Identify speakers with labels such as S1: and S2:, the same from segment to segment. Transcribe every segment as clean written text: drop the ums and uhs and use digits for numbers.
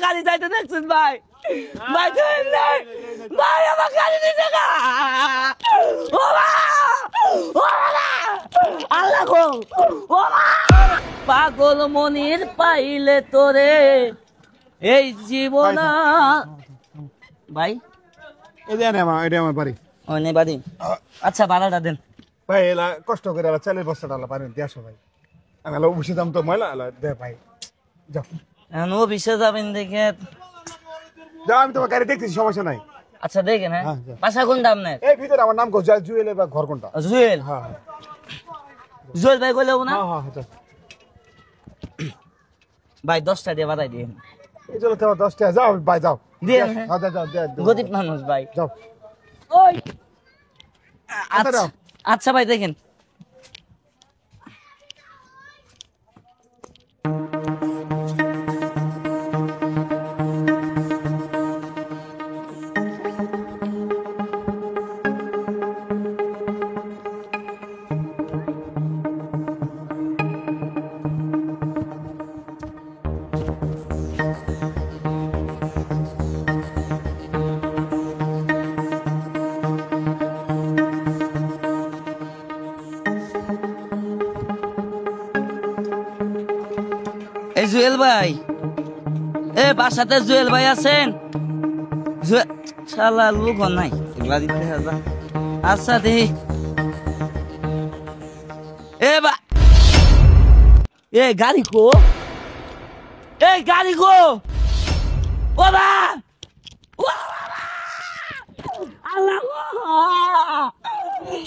S1: গাড়ি যাইতে দেখছেন ভাই ভাই ভাই আমার গাড়ি নিচে গা ও মা ও মা আল্লাহ গো ও মা পাগল মনির পাইলে তোরে এই জীবন ভাই
S2: এটা আমার বাড়ি
S1: অনেক বাড়ি আচ্ছা ভাড়াটা দেন
S2: ভাই এলা কষ্ট করে এলা চালের বস্তাটা আলা পারেন দিয়ে আসো ভাই আমি এলা বসে দাম তো ময়লা এলা দে ভাই যাও
S1: এখন ও বিষে যাবেন দেখে
S2: যাও আমি তোমার গাড়ি দেখতেছি সমস্যা নাই
S1: আচ্ছা দেখেন হ্যাঁ বাসা কোন দাম নেই
S2: এই ভিতরে আমার নাম জুয়েল বা ঘর কোনটা
S1: জুয়েল
S2: হ্যাঁ
S1: জুয়েল ভাই কইলেও না
S2: হ্যাঁ হ্যাঁ
S1: ভাই 10টা দিয়ে বাড়াই দিন
S2: এই চলো তোমার 10 টাকা যাও ভাই যাও
S1: দেন
S2: হ্যাঁ যাও
S1: গরিব মানুষ ভাই
S2: যাও
S1: ওই আচ্ছা আচ্ছা ভাই দেখেন এই জুয়েল ভাই এ বাসাতে জুয়েল ভাই আছেন শালা লোক নাই এগুলা দিতে হবে আচ্ছা দেখি এ বা এ গাড়ি কো এই গাড়ি কো ও বা আল্লাহ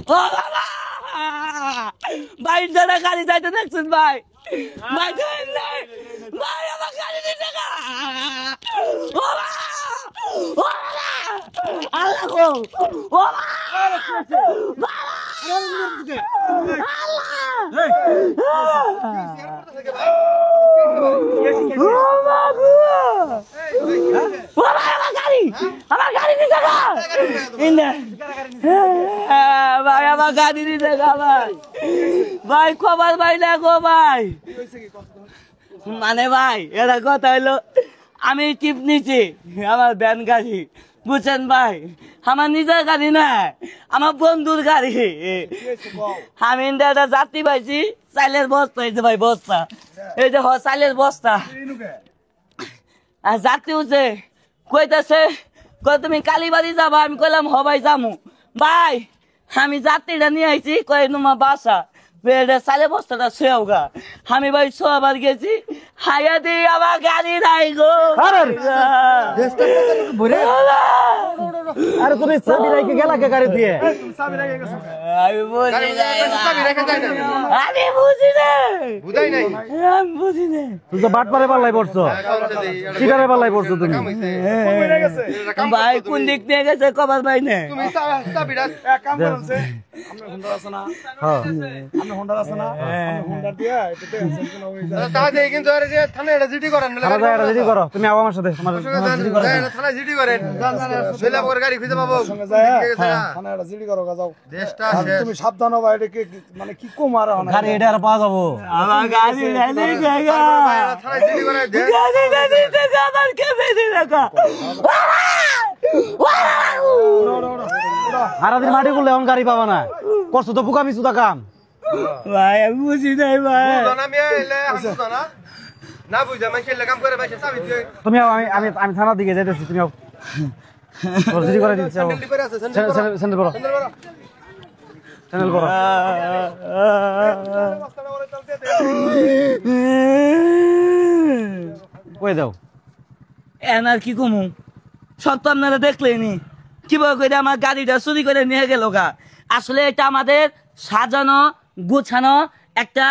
S1: ও বাবা ভাই দাদা গাড়ি যাইতে দেখছেন ভাই ভাই ভাই আমার গাড়ি নিচে গা ও বাবা ও বাবা আল্লাহ গো ও বাবা আমার গাড়ি নিচে গা ভাই আমার গাড়ি নিচে গা ভাই ভাই খবর ভাই দেখো ভাই মানে ভাই এটা কথা হইলো আমি টিপ নিচ্ছি আমার ভ্যান গাড়ি বুঝছেন ভাই আমার নিজের গাড়ি না আমার বন্ধুর গাড়ি আমি একটা যাত্রী পাইছি চাইলের বস্তা হয়েছে ভাই বস্তা এই যে চাইলের বস্তা আর যাত্রী হচ্ছে কইতেছে তুমি কালীবাড়ি যাবা আমি কইলাম হ ভাই যামু ভাই আমি যাত্রীটা নিয়ে আইছি কই তোমার বাসা চালে বস্তাটা শুয়েও গা আমি ভাই শোয়াবার গেছি হাইয়া দিয়ে আমার গাড়ি নাই গো
S3: আরে তুমি চাবি রেখে গেলা কে গাড়ি দিয়ে
S1: আমি বুঝি না
S3: তুই তো বাটপারে পাল্লাই পড়ছো সিটারে পাল্লাই পড়ছো তুমি
S1: ভাই কোন দিক নিয়ে গেছে কবার ভাই না
S3: তুমি আমার সাথে
S2: তুমি সাবধান হবা এটা মানে কি কম আর
S3: গাড়ি এটা আর পাওয়া যাবো
S1: আমার গাড়ি
S3: সারাদিন মাটি করলে এখন গাড়ি পাবা না কষ্ট তো বুকামি সুদা কাম
S1: ভাই আমি বুঝি নাই ভাই
S3: তুমি আমি থানার দিকে যাইতেছি তুমি জিডি করে দিচ্ছি স্যান্ডেল পরো স্যান্ডেল পরো কই দাও
S1: এনার কি কমু সব তো আপনারা দেখলেনি কিভাবে করে আমার গাড়িটা চুরি করে নিয়ে গেল গা আসলে এটা আমাদের সাজানো গুছানো একটা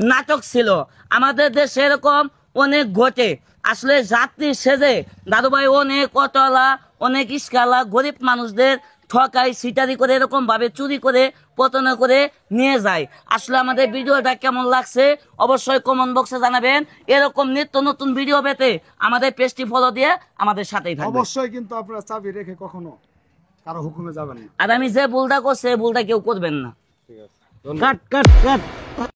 S1: নাটক ছিল আমাদের দেশে এরকম অনেক ঘটে আসলে যাত্রী সেজে দাদু ভাই অনেক অটোলা অনেক ইস্কালা গরিব মানুষদের ঠকাই সিটারি করে এরকম ভাবে চুরি করে পতন করে নিয়ে যায় আসলে আমাদের ভিডিওটা কেমন লাগছে অবশ্যই কমেন্ট বক্সে জানাবেন এরকম নিত্য নতুন ভিডিও পেতে আমাদের পেজটি ফলো দিয়ে আমাদের সাথেই থাকবেন
S2: অবশ্যই কিন্তু আপনারা চাবি রেখে কখনো কারো হুকুমে যাবেন না
S1: আর আমি যে ভুলটা করছি ভুলটা কেউ করবেন না
S3: কাট কাট কাট